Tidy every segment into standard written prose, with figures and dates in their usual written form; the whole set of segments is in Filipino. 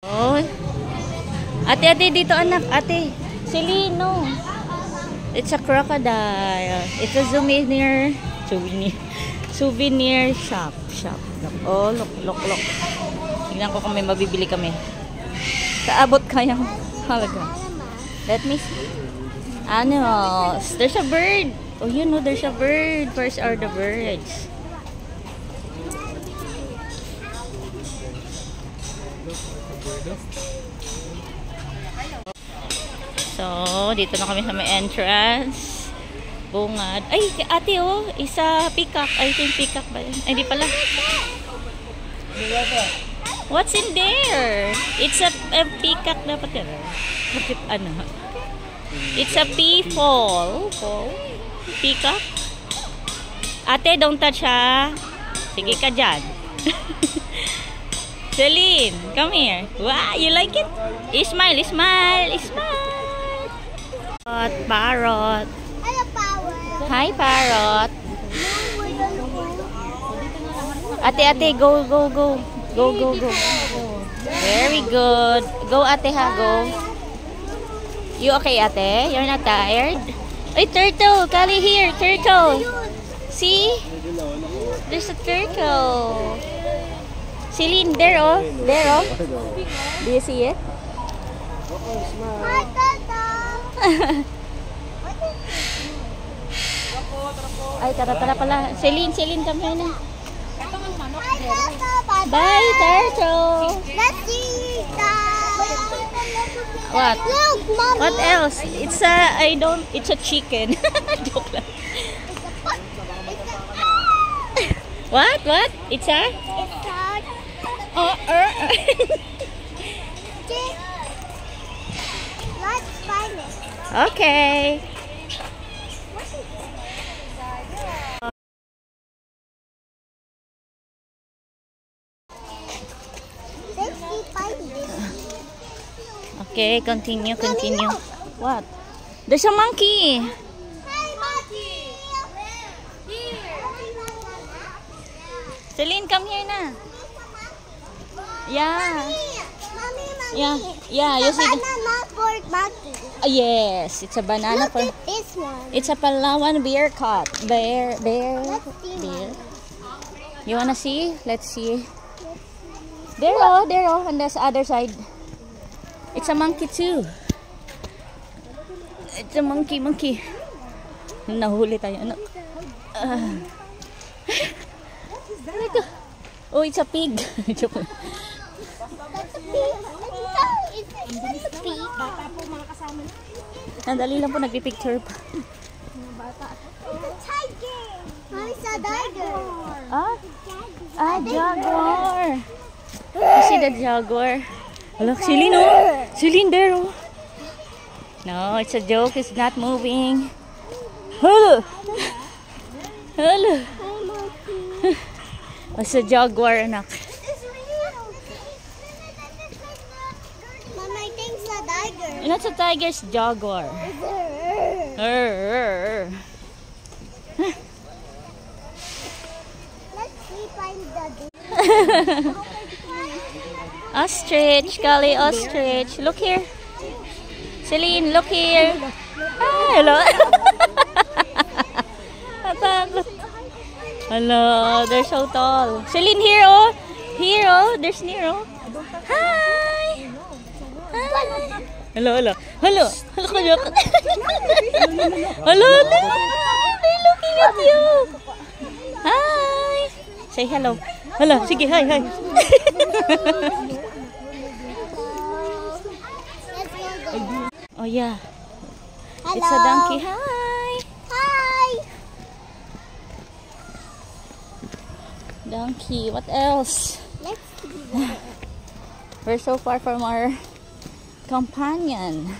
Oh. Ate, dito anak. Ate. Selino. It's a crocodile. It's a souvenir shop. Oh, look. Tingnan ko kung may mabibili kami. Kaabot kayang halaga. Let me see. Animals. There's a bird. Oh, you know there's a bird. First are the birds. So, dito na kami sa may entrance. Bungad. Ay, ate oh, isa peacock. I think peacock ba yun? Ay, di pala. What's in there? It's a peacock dapat yun. Ano? It's a peafowl. Peacock. Ate, don't touch ha. Sige ka dyan. Celine, come here. Wow, you like it? Smile. Parrot. Hello, Power. Hi, parrot. Ate, go. Go. Very good. Go, ate, ha, go. You okay, ate? You're not tired? Ay, turtle. Kali here, turtle. See? There's a turtle. Celine, there oh. Do you see it? Hi, Tata. Ay, tara pala. Celine, come here na. Hi, Tata. Bye, turtle. Let's see. What? Look, Mommy. What else? It's a chicken. Joke lang. What? It's a? Let's find it. Okay. Let's see, find it. Okay, continue. What? There's a monkey. Hi, Monkey. Here. Celine, come here na. Yeah. Mommy. Yeah, you see the... Banana for monkey. Yes, it's a banana Look for... at this one. It's a Palawan bear cat. Bear. Let's see one. You wanna see? Let's see. There oh, on this other side. It's a monkey too. It's a monkey. Nahuli tayo. Ano? Oh, it's a pig. Joke lang. That's a pig. It's a pig. Nandali lang po, nagpipicture pa. It's a tiger. Mommy saw tiger. Jaguar. You see the jaguar? Look, Celine, oh. Celine there, oh. No, it's a joke. It's not moving. Hello. It's a jaguar, anak. Mama, I think it's a tiger. It's a tiger's jaguar. Let's see, find the Ostrich, Kali, ostrich. Look here. Celine, look here. Hi, hello. Natakot. Hello, they're so tall. Celine, here, oh. Here, oh. There's Nero. Hi. Hello. Hello, they're looking at you. Hi. Say hello. Hello, sige, hi. Oh yeah. Hello. It's a donkey. Hi. Donkey. What else? Let's see. We're so far from our companion.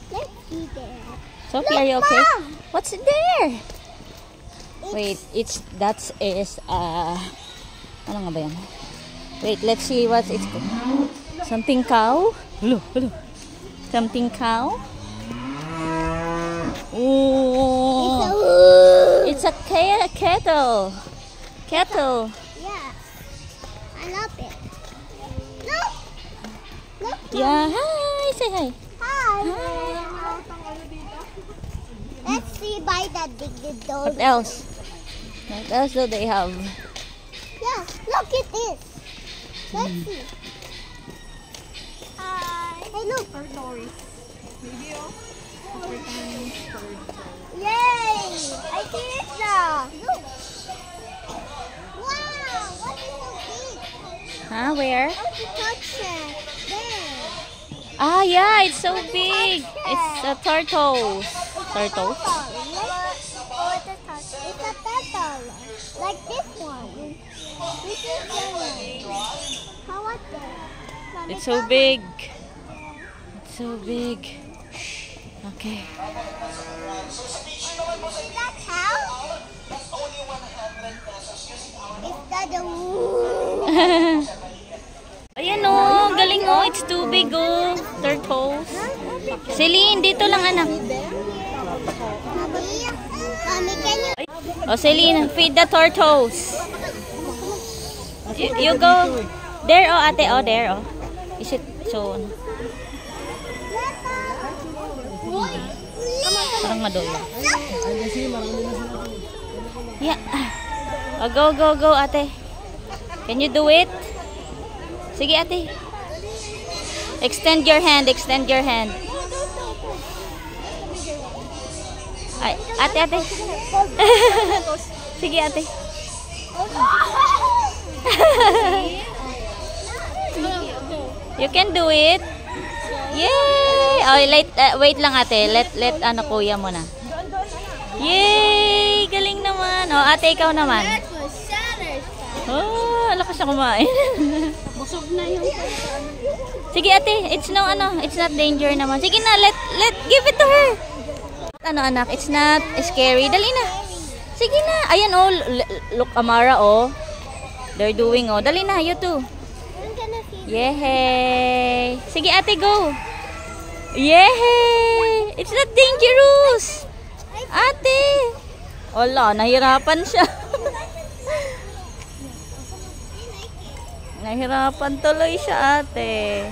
Let's see there. Sophie, are you okay? Mom. What's there? Wait, ano nga ba yan? Wait, let's see what it's called. Something cow? Hello. Something cow? Oh, it's a kettle. Yeah, I love it. Look, Yeah, hi! Say hi. Hi. Let's see by the door. What else? What else do they have? Yeah, look at this. Let's see. Hey, look. Yay! I see it now. Look. Wow, what is so big? Huh? Where? How to touch it? There. Ah, yeah, it's so big. It's a turtle. Turtle? It's a turtle. Like this one. This is the one. How about that? It's so big. It's so big. Okay. Is that how? Is that the Ayan oh, galing oh. It's too big oh. Turtles. Celine, dito lang anak. Mommy, can you? Oh, Celine, feed the turtles. You go. There oh, ate. Oh, there oh. Is it so? Parang madulo. Yeah. Oh, go, ate. Can you do it? Sige, ate. Extend your hand. Ay, ate. Sige, ate. You can do it. Yay! Oh, wait lang ate. Let ano kuya mo na. Yay! Galing naman. Oh, ate ikaw naman. Oh, lakas na kumain. Busog na yung Sige ate, it's not danger naman. Sige na, let give it to her. Ano anak, it's not scary. Dali na. Sige na. Ayan oh, look Amara oh. They're doing oh. Dali na, you too. Yay! Sige ate, go. Yay! It's not dangerous. Ate. Wala, nahirapan siya. Nahirapan tuloy siya ate.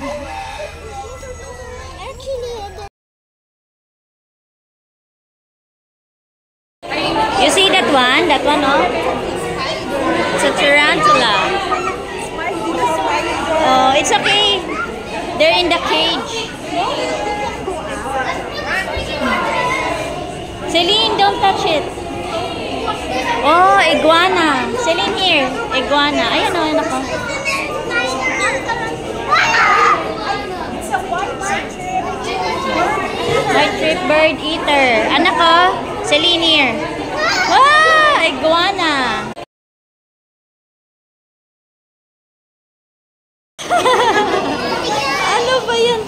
You see that one? That one oh? It's a tarantula. Oh, it's okay. They're in the cage. Celine, don't touch it. Oh, iguana. Celine here. Iguana. Ayan o, anak ko. White trip bird eater. Anak ko. Celine here. Ah, iguana. Ano ba yun?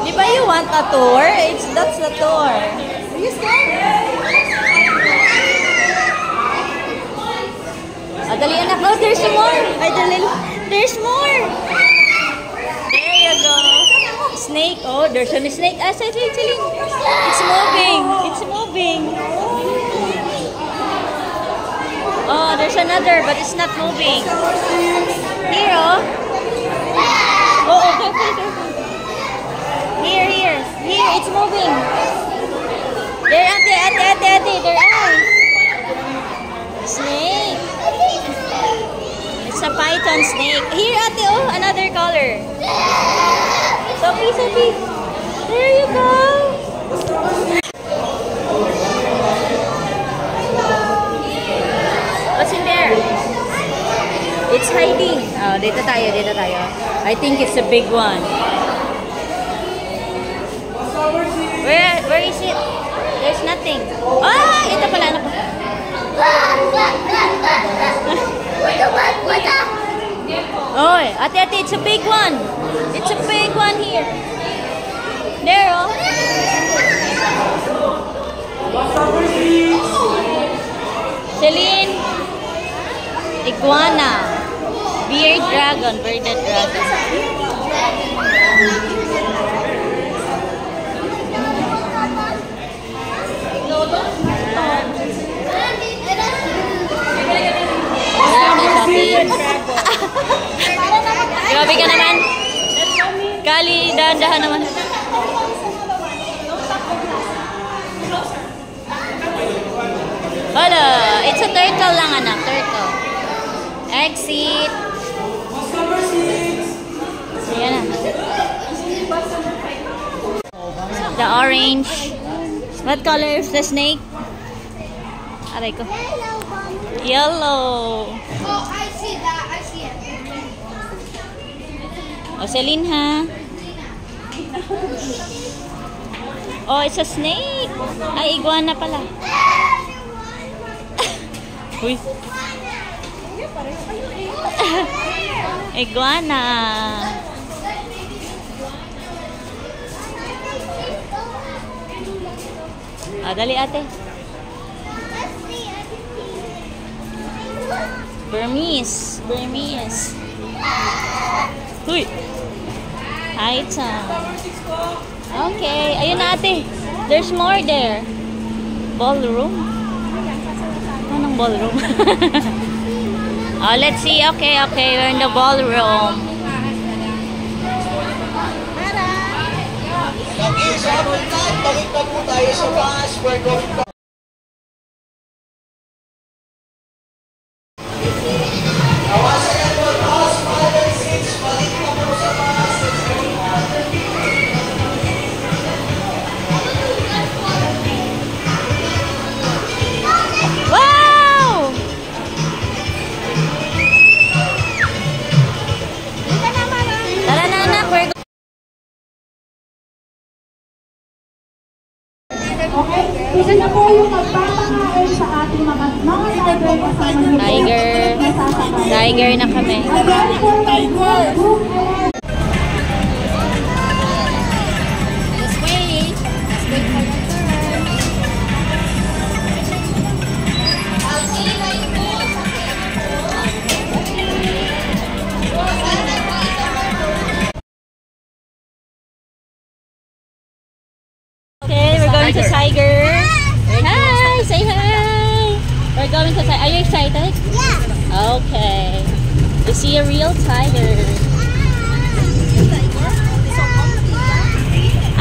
Di ba you want a tour? That's the tour. Are you scared? Oh, dali anak. Oh, there's more. Ay, dali. There's more. There you go. Snake. Oh, there's a snake. Ah, Celine. It's moving. It's moving. Oh, there's another, but it's not moving. Here, oh. Oh, careful. Here, it's moving. There, ate, their eye. Snake. It's a python snake. Here, ate, oh, another color. Sophie. There you go. What's in there? It's hiding. Oh, dito tayo. I think it's a big one. Where is it? There's nothing. Ah, ito pala. Ano pa? Oh, ate, it's a big one. It's a big one here. There, oh. Celine. Iguana. Bearded dragon. Grabe ka naman. dahan naman. Hala, it's a turtle lang anak, turtle. Exit. Ayan na. The orange. What color is the snake? Aray ko. Yellow. Oh, I see that. I see it. O, Celine ha. Oh, it's a snake. Ay, iguana pala. Uy. Iguana. Ah, dali ate. Burmese. Burmese. Uy. Hi, Tom. Okay. Ayun na ate. There's more there. Ballroom. Anong ballroom? Oh, let's see. Okay, okay. We're in the ballroom. Sabon tayo, balik na po tayo sa bus. We're going to... Awasan po, bus 5 and 6, balik na po sa bus. Wow! Tara na anak, we're Okay, isa na po yung magpapakain sa ating mga tiger kasama niyo po. Tiger. Tiger na kami. Again po, tiger. Let's wait. Let's wait for your turn. Okay, we're going to Tiger. Hi, say hi. We're going to Tiger. Are you excited? Yeah. Okay. You see a real tiger.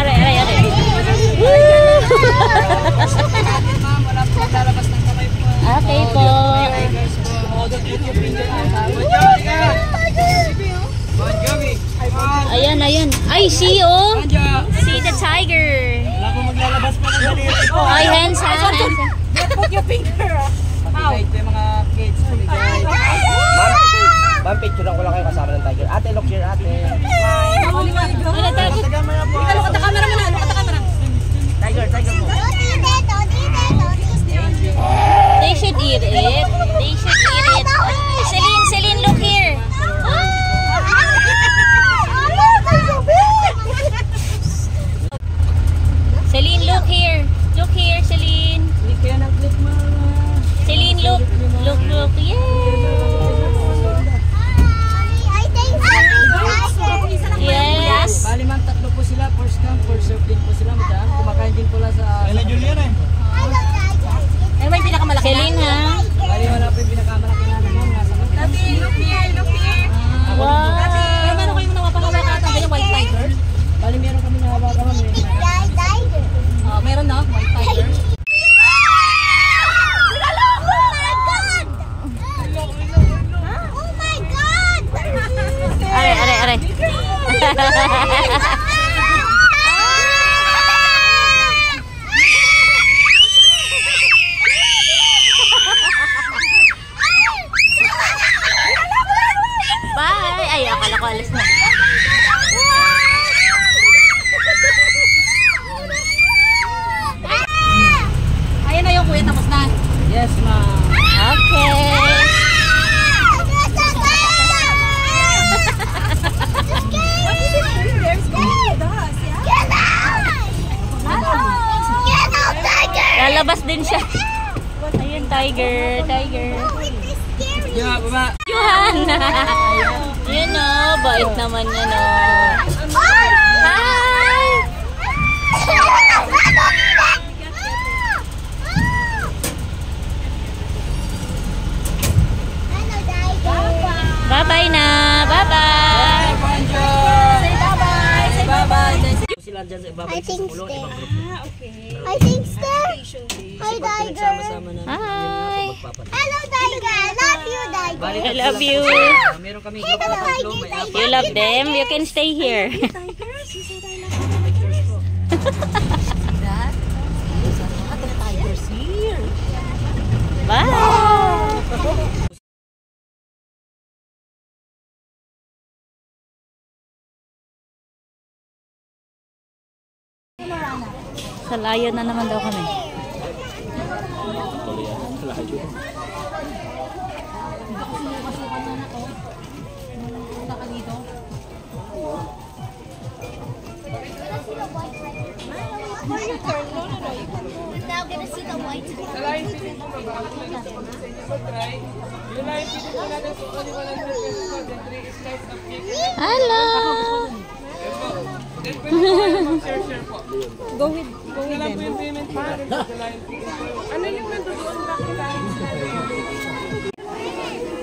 Aray, aray, aray. Okay po. Ayan, ayan. Ay, see oh. See the tiger. Wala ko maglalabas pa ng ganito po. Ay, hands, hands, hands. Put your finger. Ow. Ito yung mga kids. Ma'am, picturean ko lang kayo kasama ng tiger. Ate, look here, ate. Ano tayo? Taga mo na po. Look at the camera muna. Look at the camera. Tiger, tiger po. They should eat it. They should eat it. Ay, Celine, Celine, look here. Celine, look here. Look here, Celine. Click yan ang click mo. Celine, look. Look, look. Yay! Yes. Bali ma'am, tatlo po sila. First come, first serve din po sila. Madam. Kumakain din po lang sa... Kailan Julian eh? Ano ba yung pinakamalaki? Celine, ha? Bali wala po yung pinakamalaki namin ma'am. Nasa kapatid. Look here, look here. Wow. Pero meron kayo mga pangawakatan. Ganyan white tiger. Bali meron kami nahawakan ma'am. Meron na, white tiger. Are, are, are. Bye! Ay, akala ko alis na. Ayan na yung kuya, tapos na. Yes ma'am. Okay. Lalabas din siya. Ayun, tiger, tiger. Yeah, baba. Yuhan! Yun o, bait naman yan o. Hi! Bye-bye na! Bye-bye! Say bye-bye. Say bye-bye. dyan sa ibaba I sa think pulong, stay. ibang grupo. I think stay. Hi, Pag Tiger. pinagsama-sama namin, Hi. yun nga po magpapatid. Hello, Tiger. I love you, Tiger. Bali, I love you. Meron kami grupo na tatlo, may apat. You love them? You can stay here. Tigers here. Bye! Sa layon na naman daw kami. Punta ka dito. We're now gonna see the white. Hello! Go with them.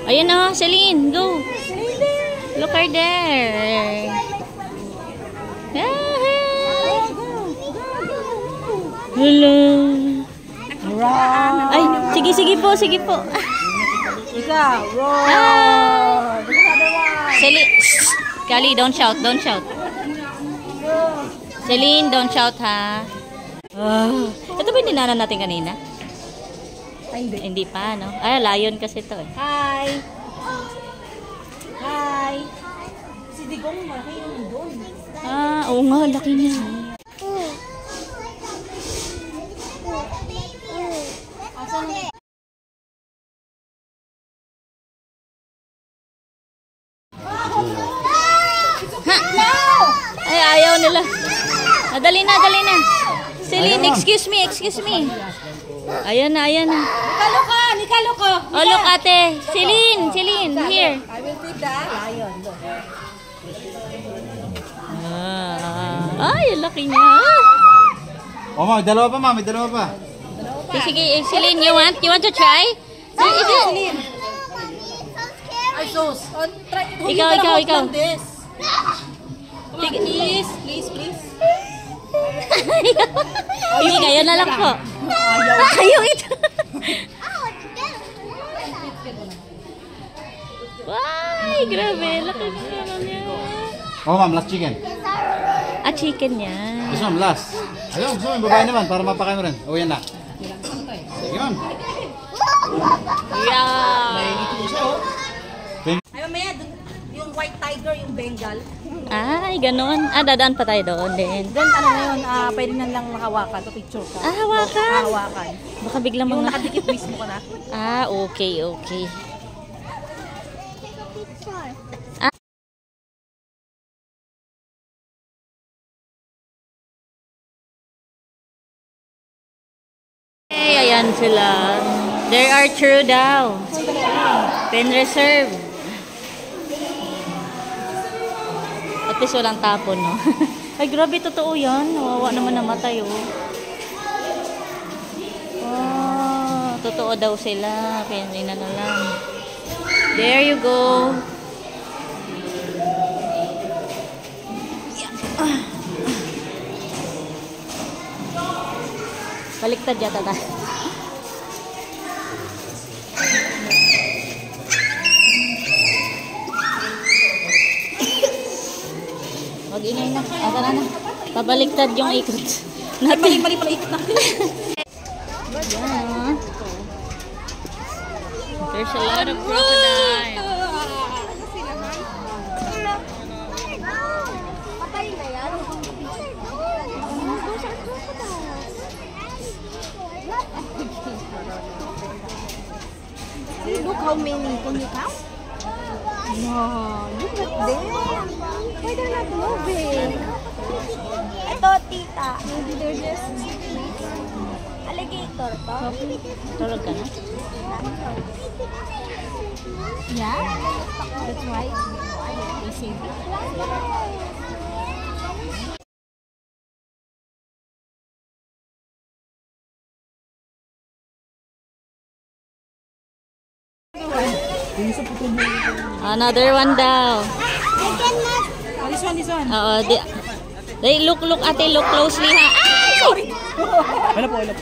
Ayun na, Celine, go! Look her there! Hello! Ay, sige po, sige po. Ikaw, roar. Ah! Celine, Kali, don't shout, don't shout. Celine, don't shout ha. Ito ba yung dinanan natin kanina? Ay, hindi. Hindi pa, no? Ay, lion kasi ito eh. Hi. Hi. Si Digong, malaki yung doon. Ah, oo nga, laki niya. Ay, ayaw nila. Ah, dali na, dali na. Celine, excuse me, excuse me. Ayan na, ayan na. Nikalo ka, Nikalo ka. Oh, look ate. Celine, Celine, here. I will feed the lion. Ay, laki niya. Oh, may dalawa pa, may dalawa pa. Sige, Celine, you want to try? Celine. Ay, sus. Try it. Ikaw, ikaw, ikaw. This. Sige. Please, please, please. Sige, kaya na lang po. Ayaw ito. Ay, grabe. Laki na niya. Oh, ma'am, last chicken. Ah, chicken niya. This one, last. Ayun, gusto mo yung babae naman para mapakain mo rin. Oh, yan na. Sige, ma'am. Yeah. Ay, mamaya, yung white tiger, yung Bengal. Ay, ganon. Ah, dadaan pa tayo doon din. Then, ano ngayon, pwede na lang makawakan. Picture ka. Ah, hawakan. Hawakan. Baka biglang Yung mga... nakadikit mismo ka na. Ah, okay, okay. Hey, ayan sila. There are true daw. Pen reserve. At least walang tapon, no? Ay, grabe, totoo yan. Nawawa naman namatay, oh. Oh, totoo daw sila. Kaya na lang. There you go. Baliktad yata tayo. Mag-ingay na. Tara na. Pabaliktad yung ikot. Natin. Mali pala ikot na. Yeah. There's a lot of crocodile. Patay na yan. Look how many. Can you count? No. Look at them. Why they're not moving? Ito, tita. Maybe they're just alligator to. Tulog ka na? Yeah. That's why they say Another one daw. Oh, this one, this one. Oo, Hey, look ate, look closely ha. Ay! Ano po, ano po?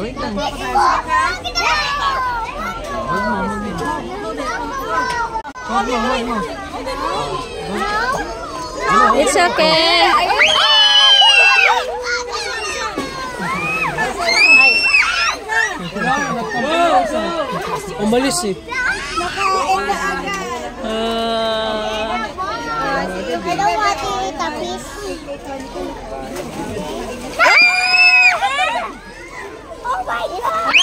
Wait lang. It's okay. Umalis eh. I don't want to eat a piece. Oh my God!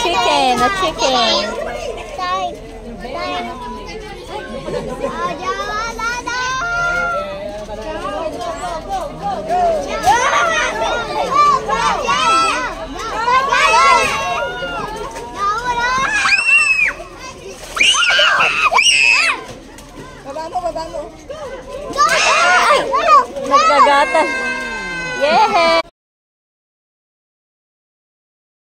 Chicken, a chicken.